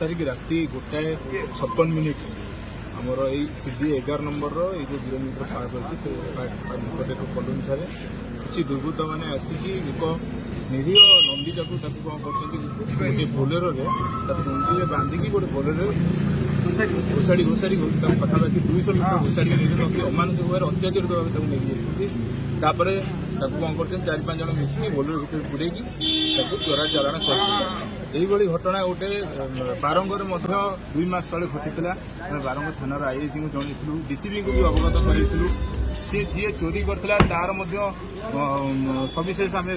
तारिख राति 1:56 आमर यही CD 11 नंबर जो 0 मीटर पार्क अच्छी निकट एक कलोनी ठारे किसी दुर्बृत्त मैंने आसिक एक निरीह नंदीटा को कौन कर बोलेरो नंदी बांधिकी गोटे बोलेरो घोषाड़ी पाखापाखि 200 मीटर घोषाड़ी नहीं अमानुष भाव अत्याचारित भाव नहीं कौन कर 4-5 जन मिसिक बोलेरो भितर पूरे चोरा चालाण कर घटना गोटे बारंगर 2 मास तले घटी बारंग थाना आईआईसी को जनइलु डीसीबी को भी अवगत करूँ सी जी चोरी करता तार सविशेष आम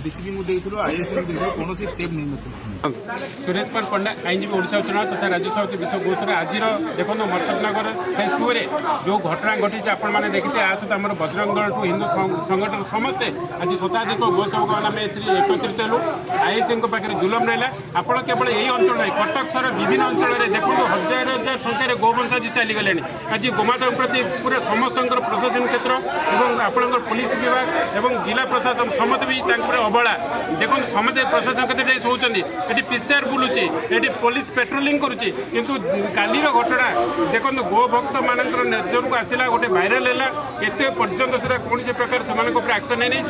डीसीबी को देलु आईआईसी को कौन स्टेप नहीं सुरेश कुमार पंडा आईनजीवी ओडिशा चुनाव तथा राज्य समिति विश्व घोष आज देखो मर्तकनगर फेज 2 रे जो घटना घटी आपण मैंने देखते आ सहित आम बजरंग दल टू हिंदू संगठन समस्ते आज शताधिक गोसेवक आम एकत्रित हेलु आईआईसी पाखे जुलम रहा आपड़ केवल यही अंचल नहीं कटक सहर विभिन्न अंचल में देखो हजार हजार संख्यार गोवंश आज चलीगले आज गोमाता प्रति पूरा समस्त प्रशासन क्षेत्र और आपंकर पुलिस विभाग और जिला प्रशासन समस्त भी अवहेला देखो समस्त प्रशासन क्षेत्र शोचती ये पीसीआर बुलूची ये पुलिस पेट्रोलिंग करुच्ची किंतु कालीर घटना देखो गो भक्त मान नजर को आसला गोटे भाइराल है एत पर्यंत कौन प्रकार से एक्शन नहीं